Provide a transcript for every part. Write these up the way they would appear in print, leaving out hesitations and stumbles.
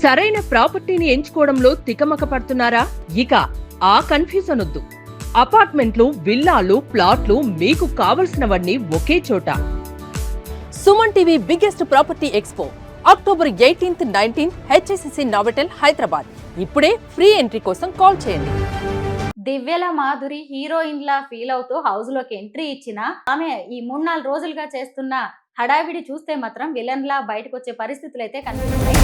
సరైన ప్రాపర్టీని ఎంచుకోవడంలో తికమక పడుతున్నారా? ఇక ఆ కన్ఫ్యూజన్ వద్దు. అపార్ట్మెంట్లు, విల్లాలు, ప్లాట్లు మీకు కావలసినవన్నీ ఒకే చోట. Suman TV biggest property expo October 18th, 19th HSCC నావెటల్ Hyderabad. ఇప్పుడే ఫ్రీ ఎంట్రీ కోసం కాల్ చేయండి. దివ్యల మాధురి హీరోయిన్ లా ఫీల్ అవుతూ హౌస్ లోకి ఎంట్రీ ఇచ్చిన ఆమె ఈ 3-4 రోజులుగా చేస్తున్న హడావిడి చూస్తే మాత్రం విలన్ లా బయటకు వచ్చే పరిస్థితులు అయితే కనిపిస్తున్నాయి.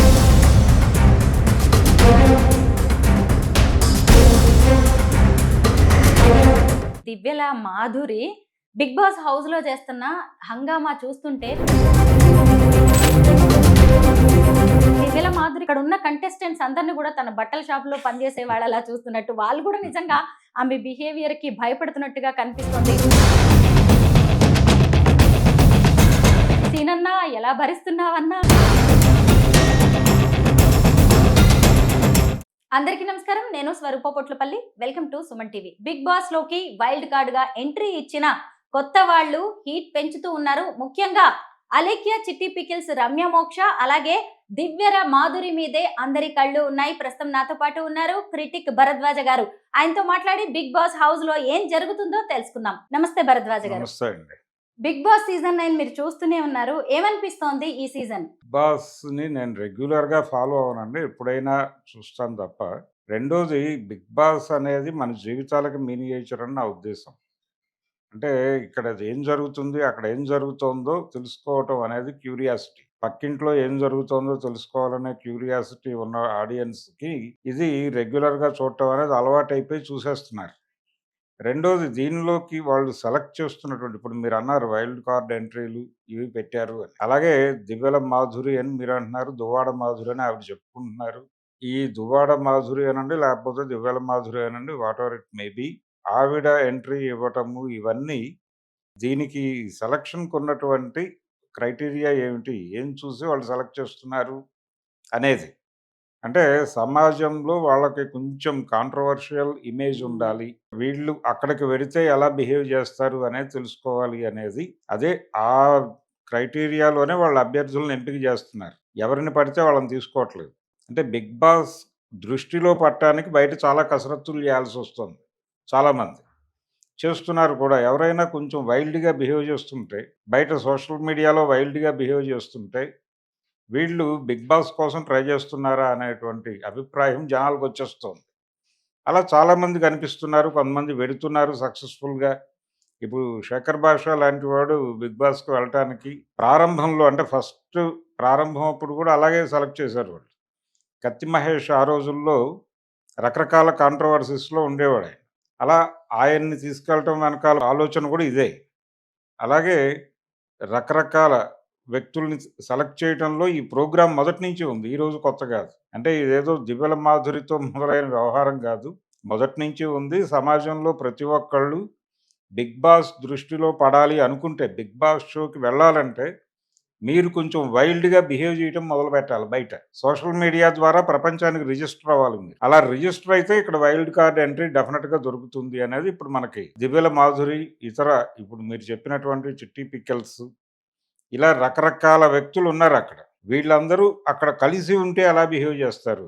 దివ్యల మాధురి బిగ్ బాస్ హౌస్ లో చేస్తున్న హంగామా చూస్తుంటే దివ్యల మాధురి ఇక్కడ ఉన్న కంటెస్టెంట్స్ అందరినీ కూడా తన బట్టల షాప్ లో పనిచేసే వాళ్ళలా చూస్తున్నట్టు, వాళ్ళు కూడా నిజంగా ఆమె బిహేవియర్ కి భయపడుతున్నట్టుగా కనిపిస్తుంది. సీనన్నా ఎలా భరిస్తున్నావన్నా? అందరికీ నమస్కారం, నేను Swarupa Potlapalli. Welcome to Suman TV. Bigg Boss లోకి వైల్డ్ కార్డ్ గా ఎంట్రీ ఇచ్చిన కొత్త వాళ్ళు హీట్ పెంచుతూ ఉన్నారు. ముఖ్యంగా అలేఖ్య, చిట్టి పికిల్స్, రమ్య మోక్ష, అలాగే దివ్యర మాధురి మీదే అందరి కళ్ళు ఉన్నాయి. ప్రస్తుతం నాతో పాటు ఉన్నారు క్రిటిక్ భరద్వాజ గారు. ఆయనతో మాట్లాడి బిగ్ బాస్ హౌస్ లో ఏం జరుగుతుందో తెలుసుకుందాం. నమస్తే భరద్వాజ గారు. బిగ్ బాస్ సీజన్ 9 మీరు చూస్తూనే ఉన్నారు, ఏమనిపిస్తోంది ఈ సీజన్? బాస్ ని నేను రెగ్యులర్ గా ఫాలో అవనండి, ఎప్పుడైనా చూస్తాను తప్ప. రెండోది, బిగ్ బాస్ అనేది మన జీవితాలకు మినియేచర్ అని నా ఉద్దేశం. అంటే ఇక్కడ ఏం జరుగుతుంది, అక్కడ ఏం జరుగుతుందో తెలుసుకోవటం అనేది క్యూరియాసిటీ. పక్కింట్లో ఏం జరుగుతుందో తెలుసుకోవాలనే క్యూరియాసిటీ ఉన్న ఆడియన్స్ కి ఇది రెగ్యులర్ గా చూడటం అనేది అలవాటు అయిపోయి చూసేస్తున్నారు. రెండోది, దీనిలోకి వాళ్ళు సెలెక్ట్ చేస్తున్నటువంటి, ఇప్పుడు మీరు అన్నారు వైల్డ్ కార్డ్ ఎంట్రీలు ఇవి పెట్టారు అని. అలాగే దివ్యల మాధురి అని మీరు అంటున్నారు, దువ్వాడ మాధురి అని ఆవిడ చెప్పుకుంటున్నారు. ఈ దువ్వాడ మాధురి అనండి, లేకపోతే దివ్యల మాధురి అనండి, what ever it may be, ఆవిడ ఎంట్రీ ఇవ్వటము ఇవన్నీ దీనికి సెలక్షన్కి ఉన్నటువంటి క్రైటీరియా ఏమిటి, ఏం చూసి వాళ్ళు సెలెక్ట్ చేస్తున్నారు అనేది. అంటే సమాజంలో వాళ్ళకి కొంచెం కాంట్రవర్షియల్ ఇమేజ్ ఉండాలి, వీళ్ళు అక్కడికి వెడితే ఎలా బిహేవ్ చేస్తారు అనేది తెలుసుకోవాలి అనేది. అదే ఆ క్రైటీరియాలోనే వాళ్ళ అభ్యర్థులను ఎంపిక చేస్తున్నారు, ఎవరిని పడితే వాళ్ళని తీసుకోవట్లేదు. అంటే బిగ్ బాస్ దృష్టిలో పట్టడానికి బయట చాలా కసరత్తులు చేయాల్సి వస్తుంది, చాలామంది చేస్తున్నారు కూడా. ఎవరైనా కొంచెం వైల్డ్గా బిహేవ్ చేస్తుంటే, బయట సోషల్ మీడియాలో వైల్డ్గా బిహేవ్ చేస్తుంటే వీళ్ళు బిగ్ బాస్ కోసం ట్రై చేస్తున్నారా అనేటువంటి అభిప్రాయం జనాలకు వచ్చేస్తుంది. అలా చాలామంది కనిపిస్తున్నారు, కొంతమంది వెడుతున్నారు సక్సెస్ఫుల్గా. ఇప్పుడు శేఖర్ భాష లాంటి వాడు బిగ్ బాస్కి వెళ్ళటానికి ప్రారంభంలో, అంటే ఫస్ట్ ప్రారంభం అప్పుడు కూడా అలాగే సెలెక్ట్ చేశారు వాళ్ళు. కత్తి మహేష్ ఆ రోజుల్లో రకరకాల కాంట్రవర్సీస్లో ఉండేవాడు ఆయన. అలా ఆయన్ని తీసుకెళ్ళటం వెనకాల ఆలోచన కూడా ఇదే. అలాగే రకరకాల వ్యక్తుల్ని సెలెక్ట్ చేయడంలో ఈ ప్రోగ్రాం మొదటి నుంచి ఉంది, ఈరోజు కొత్త కాదు. అంటే ఇదేదో దివ్యల మాధురితో మొదలైన వ్యవహారం కాదు, మొదటి నుంచి ఉంది. సమాజంలో ప్రతి ఒక్కళ్ళు బిగ్ బాస్ దృష్టిలో పడాలి అనుకుంటే, బిగ్ బాస్ షోకి వెళ్ళాలంటే మీరు కొంచెం వైల్డ్గా బిహేవ్ చేయడం మొదలు పెట్టాలి. బయట సోషల్ మీడియా ద్వారా ప్రపంచానికి రిజిస్టర్ అవ్వాలి మీరు. అలా రిజిస్టర్ అయితే ఇక్కడ వైల్డ్ కార్డ్ ఎంట్రీ డెఫినెట్గా దొరుకుతుంది అనేది ఇప్పుడు మనకి దివ్యల మాధురి, ఇతర ఇప్పుడు మీరు చెప్పినటువంటి చిట్టి పిక్కల్స్, ఇలా రకరకాల వ్యక్తులు ఉన్నారు అక్కడ. వీళ్ళందరూ అక్కడ కలిసి ఉంటే ఎలా బిహేవ్ చేస్తారు.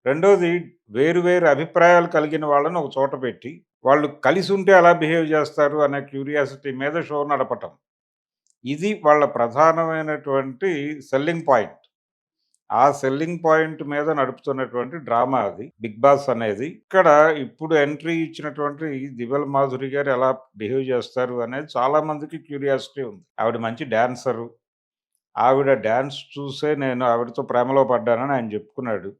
రెండోది, వేరు వేరు అభిప్రాయాలు కలిగిన వాళ్ళని ఒక చోట పెట్టి వాళ్ళు కలిసి ఉంటే ఎలా బిహేవ్ చేస్తారు అనే క్యూరియాసిటీ మీద షో నడపటం, ఇది వాళ్ళ ప్రధానమైనటువంటి సెల్లింగ్ పాయింట్. ఆ సెల్లింగ్ పాయింట్ మీద నడుపుతున్నటువంటి డ్రామా అది బిగ్ బాస్ అనేది. ఇక్కడ ఇప్పుడు ఎంట్రీ ఇచ్చినటువంటి దివ్యల మాధురి గారు ఎలా బిహేవ్ చేస్తారు అనేది చాలా మందికి క్యూరియాసిటీ ఉంది. ఆవిడ మంచి డాన్సరు, ఆవిడ డ్యాన్స్ చూసే నేను ఆవిడతో ప్రేమలో పడ్డానని ఆయన చెప్పుకున్నాడు.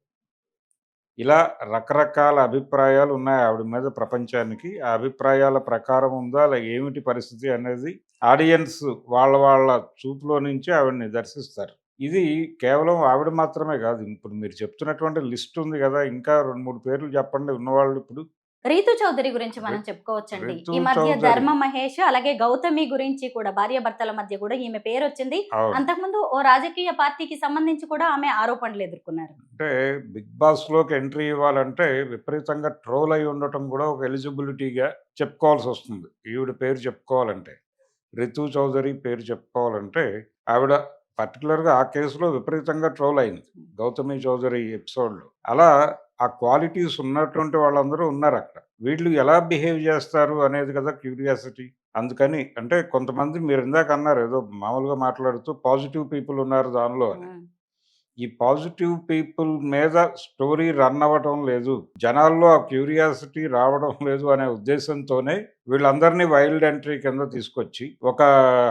ఇలా రకరకాల అభిప్రాయాలు ఉన్నాయి ఆవిడ మీద ప్రపంచానికి. ఆ అభిప్రాయాల ప్రకారం ఉందా, అలా ఏమిటి పరిస్థితి అనేది ఆడియన్స్ వాళ్ళ వాళ్ళ చూపులో నుంచి ఆవిడని దర్శిస్తారు. ఇది కేవలం ఆవిడ మాత్రమే కాదు, ఇప్పుడు మీరు చెప్తున్నటువంటి లిస్ట్ ఉంది కదా, ఇంకా 2-3 పేర్లు చెప్పండి ఉన్నవాళ్ళు. ఇప్పుడు రీతు చౌదరి గురించి మనం చెప్పుకోవచ్చండి. ఈ మధ్య ధర్మ మహేష్, అలాగే గౌతమి గురించి కూడా, భార్య భర్తల మధ్య కూడా ఈమె పేరు వచ్చింది. అంతకుముందు ఓ రాజకీయ పార్టీకి సంబంధించి కూడా ఆమె ఆరోపణలు ఎదుర్కొన్నారు. అంటే బిగ్ బాస్ లోకి ఎంట్రీ ఇవ్వాలంటే విపరీతంగా ట్రోల్ అయి ఉండటం కూడా ఒక ఎలిజిబిలిటీగా చెప్పుకోవాల్సి వస్తుంది. ఈవిడ పేరు చెప్పుకోవాలంటే, రితు చౌదరి పేరు చెప్పుకోవాలంటే, ఆవిడ పర్టికులర్‌గా ఆ కేసులో విపరీతంగా ట్రోల్ అయింది. 'గౌతమి చౌదరి' ఎపిసోడ్‌లో. అలా ఆ క్వాలిటీస్ ఉన్నటువంటి వాళ్ళందరూ ఉన్నారక్కడ. వీళ్ళు ఎలా బిహేవ్ చేస్తారు అనేది కదా క్యూరియాసిటీ. అందుకని అంటే కొంతమంది మీరిందాక అన్నారు ఏదో మామూలుగా మాట్లాడుతూ పాజిటివ్ పీపుల్ ఉన్నారు దానిలో అని. ఉమ్. ఈ పాజిటివ్ పీపుల్ మీద స్టోరీ రన్ అవ్వటం లేదు. జనాల్లో ఆ క్యూరియాసిటీ రావడం లేదు అనే ఉద్దేశంతోనే వీళ్ళందరినీ వైల్డ్ ఎంట్రీ కింద తీసుకొచ్చి ఒక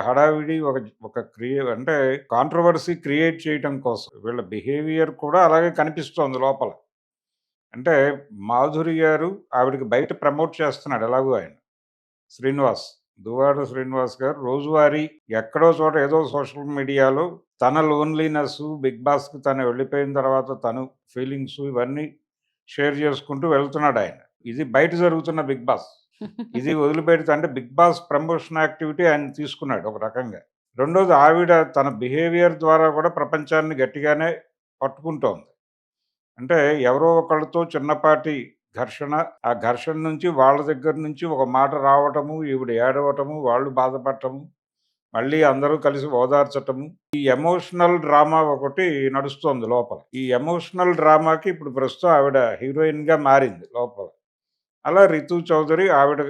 హడావిడి ఒక ఒక అంటే కాంట్రోవర్సీ క్రియేట్ చేయటం కోసం. వీళ్ళ బిహేవియర్ కూడా అలాగే కనిపిస్తోంది లోపల. అంటే మాధురి గారు ఆవిడకి బయట ప్రమోట్ చేస్తున్నాడు ఎలాగో ఆయన. శ్రీనివాస్. దువ్వాడ శ్రీనివాస్ గారు రోజువారీ ఎక్కడో చోట ఏదో సోషల్ మీడియాలో తన లోన్లీనెస్, 'బిగ్ బాస్'కి తను వెళ్ళిపోయిన తర్వాత తను ఫీలింగ్స్ ఇవన్నీ షేర్ చేసుకుంటూ వెళ్తున్నాడాయన. ఇది బయట జరుగుతున్న 'బిగ్ బాస్'. ఇది వదిలిపెడితే అంటే 'బిగ్ బాస్' ప్రమోషన్ యాక్టివిటీ ఆయన తీసుకున్నాడు ఒక రకంగా. రెండోది ఆవిడ తన బిహేవియర్ ద్వారా కూడా ప్రపంచాన్ని గట్టిగానే పట్టుకుంటోంది. అంటే ఎవరో ఒకళ్ళతో చిన్నపాటి ఘర్షణ, ఆ ఘర్షణ నుంచి వాళ్ళ దగ్గర నుంచి ఒక మాట రావటము, ఈవిడ ఏడవటము, వాళ్ళు బాధపడటము, మళ్ళీ అందరూ కలిసి ఓదార్చటము. ఈ ఎమోషనల్ డ్రామా ఒకటి నడుస్తోంది లోపల. ఈ ఎమోషనల్ డ్రామాకి ఇప్పుడు ప్రస్తుతం ఆవిడ హీరోయిన్‌గా మారింది లోపల. అలా 'రితు చౌదరి' ఆవిడ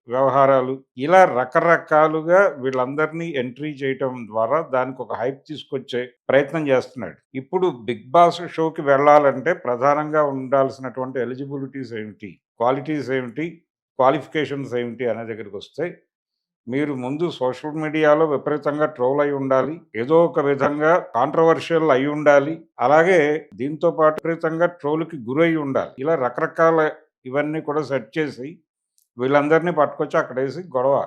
వ్యవహారాలు ఇలా రకరకాలుగా వీళ్ళందరినీ ఎంట్రీ చేయటం ద్వారా దానికొక హైప్ తీసుకొచ్చే ప్రయత్నం చేస్తున్నాడు. ఇప్పుడు 'బిగ్ బాస్' షోకి వెళ్ళాలంటే ప్రధానంగా ఉండాల్సినటువంటి ఎలిజిబిలిటీస్ ఏమిటి? క్వాలిటీస్ ఏమిటి? క్వాలిఫికేషన్స్ ఏమిటి అనే దగ్గరికొస్తే మీరు ముందు సోషల్ మీడియాలో విపరీతంగా ట్రోల్ అయి ఉండాలి. ఏదో ఒక విధంగా కాంట్రోవర్షియల్ అయి ఉండాలి. అలాగే దీంతో పాటు విపరీతంగా ట్రోల్‌కి గురై ఉండాలి. ఇలా రకరకాల ఇవన్నీ కూడా సెట్ చేసి వీళ్ళందరినీ పట్టుకొచ్చి అక్కడేసి గొడవ.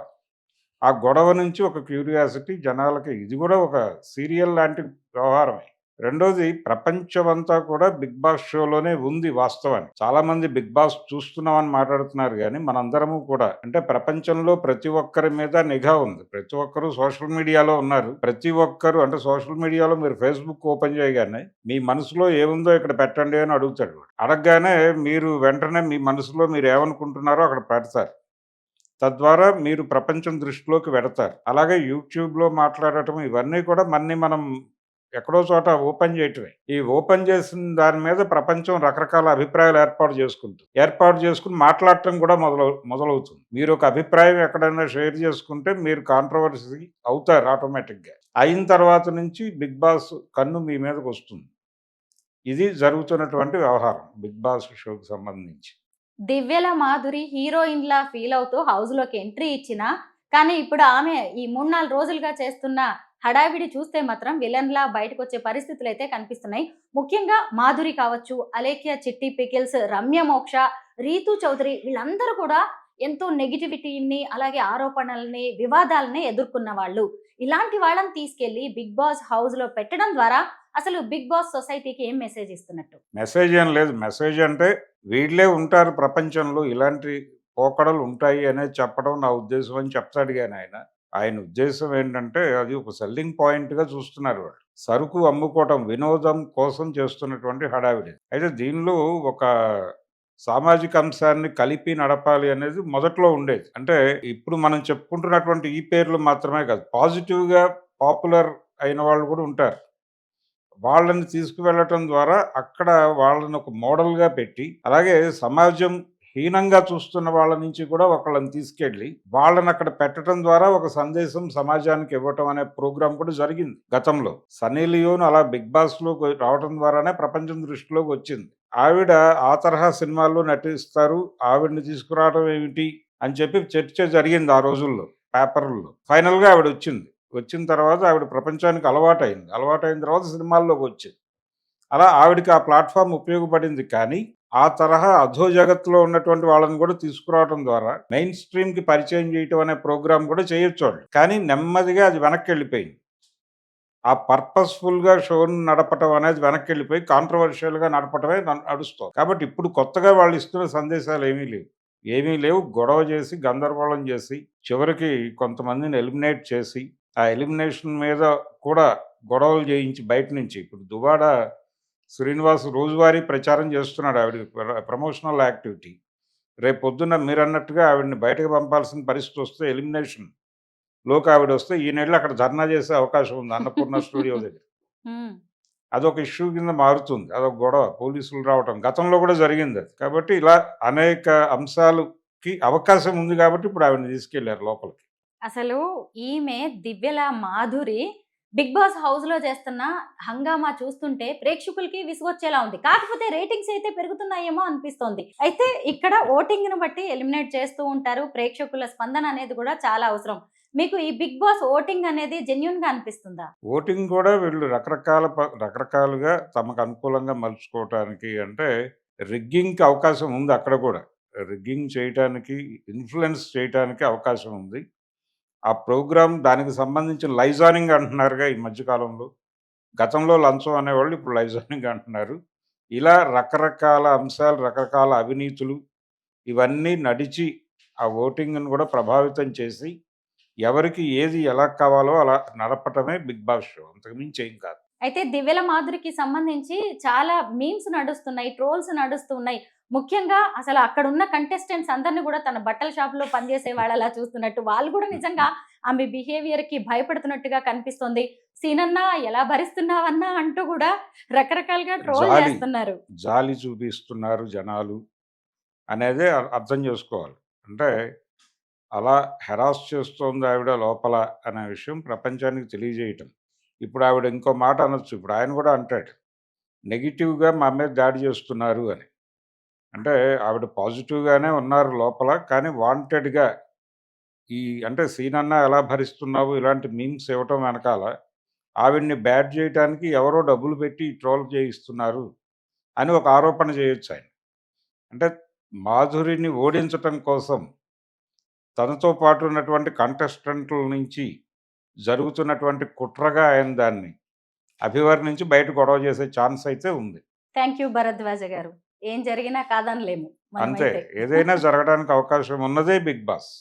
ఆ గొడవ నుంచి ఒక క్యూరియాసిటీ జనాలకి ఇది గూడా ఒక సీరియల్ లాంటి వ్యవహారమే. రెండోది ప్రపంచమంతా కూడా 'బిగ్ బాస్' షోలోనే ఉంది వాస్తవానికి. చాలామంది 'బిగ్ బాస్' చూస్తున్నామని మాట్లాడుతున్నారు గానీ, మనందరము కూడా అంటే ప్రపంచంలో ప్రతి ఒక్కరి మీద నిఘా ఉంది. ప్రతి ఒక్కరు సోషల్ మీడియాలో ఉన్నారు. ప్రతి ఒక్కరు అంటే సోషల్ మీడియాలో మీరు ఫేస్‌బుక్ ఓపెన్ చేయగానే, మీ మనసులో ఏముందో ఇక్కడ పెట్టండి అని అడుగుతాడు వాడు. అడగగానే మీరు వెంటనే మీ మనసులో మీరేమనుకుంటున్నారో అక్కడ పెడతారు. తద్వారా మీరు ప్రపంచం దృష్టిలోకి వెడతారు. అలాగే యూట్యూబ్‌లో మాట్లాడటం ఇవన్నీ కూడా మనం ఎక్కడో చోట ఓపెన్ చేయటమే. ఈ ఓపెన్ చేసిన దాని మీద ప్రపంచం రకరకాల అభిప్రాయాలు ఏర్పాటు చేసుకొని మాట్లాడటం కూడా మొదలవుతుంది. మీరొక అభిప్రాయం ఎక్కడైనా షేర్ చేసుకుంటే మీరు కాంట్రోవర్సీ అవుతారు ఆటోమేటిక్‌గా. అయిన తర్వాత నుంచి 'బిగ్ బాస్' కన్ను మీ మీదకొస్తుంది. ఇది జరుగుతున్నటువంటి వ్యవహారం 'బిగ్ బాస్' షోకి సంబంధించి. దివ్యల మాధురి హీరోయిన్‌లా ఫీల్ అవుతూ హౌస్‌లోకి ఎంట్రీ ఇచ్చినా, కానీ ఇప్పుడు ఆమె ఈ 3, 4 రోజులుగా చేస్తున్న హడావిడి చూస్తే మాత్రం విలన్‌లా బయటకొచ్చే పరిస్థితులైతే కనిపిస్తున్నాయి. ముఖ్యంగా మాధురి కావచ్చు, అలేఖ్య చిట్టి పికిల్స్, రమ్య మోక్ష, రీతు చౌదరి వీళ్ళందరూ కూడా ఎంతో నెగటివిటీని, అలాగే ఆరోపణల్ని, వివాదాలని ఎదుర్కొన్న వాళ్ళు. ఇలాంటి వాళ్ళని తీసుకెళ్ళి 'బిగ్ బాస్' హౌస్‌లో పెట్టడం ద్వారా అసలు 'బిగ్ బాస్' సొసైటీకి ఏం మెసేజ్ ఇస్తున్నట్టు? మెసేజ్ ఏం లేదు. మెసేజ్ అంటే వీళ్ళే ఉంటారు ప్రపంచంలో. ఇలాంటి పోకడలు ఉంటాయి అనేది చెప్పడం నా ఉద్దేశం అని చెప్తాడు గాని ఆయన. ఆయన ఉద్దేశం ఏంటంటే అది ఒక సెల్లింగ్ పాయింట్‌గా చూస్తున్నారు వాళ్ళు. సరుకు అమ్ముకోవటం, వినోదం కోసం చేస్తున్నటువంటి హడావిడి. అయితే దీనిలో ఒక సామాజిక అంశాన్ని కలిపి నడపాలి అనేది మొదట్లో ఉండేది. అంటే ఇప్పుడు మనం చెప్పుకుంటున్నటువంటి ఈ పేర్లు మాత్రమే కాదు. పాజిటివ్‌గా పాపులర్ అయిన వాళ్ళు కూడా ఉంటారు. వాళ్ళని తీసుకువెళ్ళటం ద్వారా అక్కడ వాళ్ళని ఒక మోడల్‌గా పెట్టి, అలాగే సమాజం హీనంగా చూస్తున్న వాళ్ళ నుంచి కూడా ఒకళ్ళని తీసుకెళ్ళి, వాళ్ళనక్కడ పెట్టటం ద్వారా ఒక సందేశం సమాజానికి ఇవ్వటం అనే ప్రోగ్రామ్ కూడా జరిగింది గతంలో. 'సన్నీ లియోన్' అలా 'బిగ్ బాస్'లోకి రావటం ద్వారానే ప్రపంచం దృష్టిలోకొచ్చింది. ఆవిడ ఆ తరహా సినిమాల్లో నటిస్తారు. ఆవిడని తీసుకురావడం ఏమిటి అని చెప్పి చర్చ జరిగింది ఆ రోజుల్లో పేపర్‌ల్లో. ఫైనల్‌గా ఆవిడొచ్చింది. వచ్చిన తర్వాత ఆవిడ ప్రపంచానికి అలవాటయింది. అలవాటయిన తర్వాత సినిమాల్లోకొచ్చింది. అలా ఆవిడకి ఆ ప్లాట్‌ఫార్మ్ ఉపయోగపడింది. కానీ, ఆ తరహా అధో జగత్తులో ఉన్నటువంటి వాళ్ళని కూడా తీసుకురావటం ద్వారా మెయిన్ స్ట్రీమ్‌కి పరిచయం చేయటం అనే ప్రోగ్రామ్ కూడా చేయొచ్చోళ్ళు. కానీ నెమ్మదిగా అది వెనక్కెళ్ళిపోయింది. ఆ పర్పస్‌ఫుల్‌గా షోని నడపటం అనేది వెనక్కెళ్ళిపోయి కాంట్రోవర్షియల్‌గా నడపటమే నడుస్తోంది. కాబట్టి ఇప్పుడు కొత్తగా వాళ్ళు ఇస్తున్న సందేశాలు ఏమీ లేవు. ఏమీ లేవు. గొడవ చేసి, గందరగోళం చేసి, చివరికి కొంతమందిని ఎలిమినేట్ చేసి, ఆ ఎలిమినేషన్ మీద కూడా గొడవలు చేయించి బయట నుంచి ఇప్పుడు దువ్వాడ శ్రీనివాస్ రోజువారీ ప్రచారం చేస్తున్నాడు ఆవిడకి ప్రమోషనల్ యాక్టివిటీ. రేపొద్దున్న మీరన్నట్టుగా ఆవిడని బయటకు పంపాల్సిన పరిస్థితొస్తే ఎలిమినేషన్ లోకి ఆవిడొస్తే ఈయనెళ్ళి అక్కడ ధర్నా చేసే అవకాశం ఉంది అన్నపూర్ణ స్టూడియో దగ్గర. హ్మ్. అదొక ఇష్యూ కింద మారుతుంది. అదొక గొడవ. పోలీసులు రావటం. గతంలో కూడా జరిగిందది. కాబట్టి ఇలా అనేక అంశాలకి అవకాశం ఉంది కాబట్టి ఇప్పుడు ఆవిడని తీసుకెళ్లారు లోపలికి. అసలు ఈమె దివ్యల మాధురి బిగ్ బాస్ హౌస్ లో చేస్తున్న హంగామా చూస్తుంటే ప్రేక్షకులకి విసుగొచ్చేలా ఉంది. కాకపోతే రేటింగ్స్ అయితే పెరుగుతున్నాయేమో అనిపిస్తోంది. అయితే ఇక్కడ ఓటింగ్ ను బట్టి ఎలిమినేట్ చేస్తూ ఉంటారు. ప్రేక్షకుల స్పందన అనేది కూడా చాలా అవసరం. మీకు ఈ బిగ్ బాస్ ఓటింగ్ అనేది జెన్యూన్ గా అనిపిస్తుందా? ఓటింగ్ కూడా వీళ్ళు రకరకాలుగా తమకు అనుకూలంగా మలుచుకోవటానికి అంటే రిగ్గింగ్‌కి అవకాశం ఉంది అక్కడ కూడా. రిగ్గింగ్ చేయటానికి, ఇన్‌ఫ్లూయెన్స్ చేయటానికి అవకాశం ఉంది. ఆ ప్రోగ్రామ్ దానికి సంబంధించిన లైజానింగ్ అంటున్నారుగా ఈ మధ్య కాలంలో. గతంలో లంచం అనేవాళ్ళు ఇప్పుడు లైజానింగ్ అంటున్నారు. ఇలా రకరకాల అంశాలు, రకరకాల అవినీతులు ఇవన్నీ నడిచి ఆ ఓటింగ్‌ని కూడా ప్రభావితం చేసి ఎవరికి ఏది ఎలా కావాలో అలా నడపటమే 'బిగ్ బాస్' షో. అంతకు మించి ఏం కాదు. అయితే దివ్యల మాధురికి సంబంధించి చాలా మీమ్స్ నడుస్తున్నాయి, ట్రోల్స్ నడుస్తున్నాయి. ముఖ్యంగా అసలు అక్కడున్న కంటెస్టెంట్స్ అందరిని కూడా తన బట్టల షాప్‌లో పనిచేసే వాళ్ళలా చూస్తున్నట్టు, వాళ్ళు కూడా నిజంగా ఆమె బిహేవియర్‌కి భయపడుతున్నట్టుగా కనిపిస్తోంది. సీనన్నా ఎలా భరిస్తున్నావన్నా అంటూ కూడా రకరకాలుగా ట్రోల్ జాలి, చేస్తున్నారు. జాలి చూపిస్తున్నారు జనాలు అనేదే అర్థం చేసుకోవాలి. అంటే అలా హెరాస్ చేస్తోంది ఆవిడ లోపల అనే విషయం ప్రపంచానికి తెలియజేయటం. ఇప్పుడు ఆవిడ ఇంకో మాట అనొచ్చు. ఇప్పుడు ఆయన కూడా అంటాడు. నెగెటివ్‌గా మా మీద దాడి చేస్తున్నారు అని. అంటే ఆవిడ పాజిటివ్‌గానే ఉన్నారు లోపల. కానీ వాంటెడ్‌గా ఈ అంటే సీనన్నా ఎలా భరిస్తున్నావు ఇలాంటి మీమ్స్ ఇవ్వటం వెనకాల ఆవిడని బ్యాడ్ చేయటానికి ఎవరో డబ్బులు పెట్టి ట్రోల్ చేయిస్తున్నారు అని ఒక ఆరోపణ చేయొచ్చాయన. అంటే మాధురిని ఓడించటం కోసం తనతో పాటు ఉన్నటువంటి కంటెస్టెంట్ల నుంచి జరుగుతున్నటువంటి కుట్రగా ఆయన దాన్ని అభివర్ణించి బయట గొడవ చేసే ఛాన్స్ అయితే ఉంది. థ్యాంక్ యూ భరద్వాజ గారు. ఏం జరిగినా కాదనలేము అంతే. మనమైతే. ఏదైనా జరగడానికి అవకాశం ఉన్నదే 'బిగ్ బాస్'.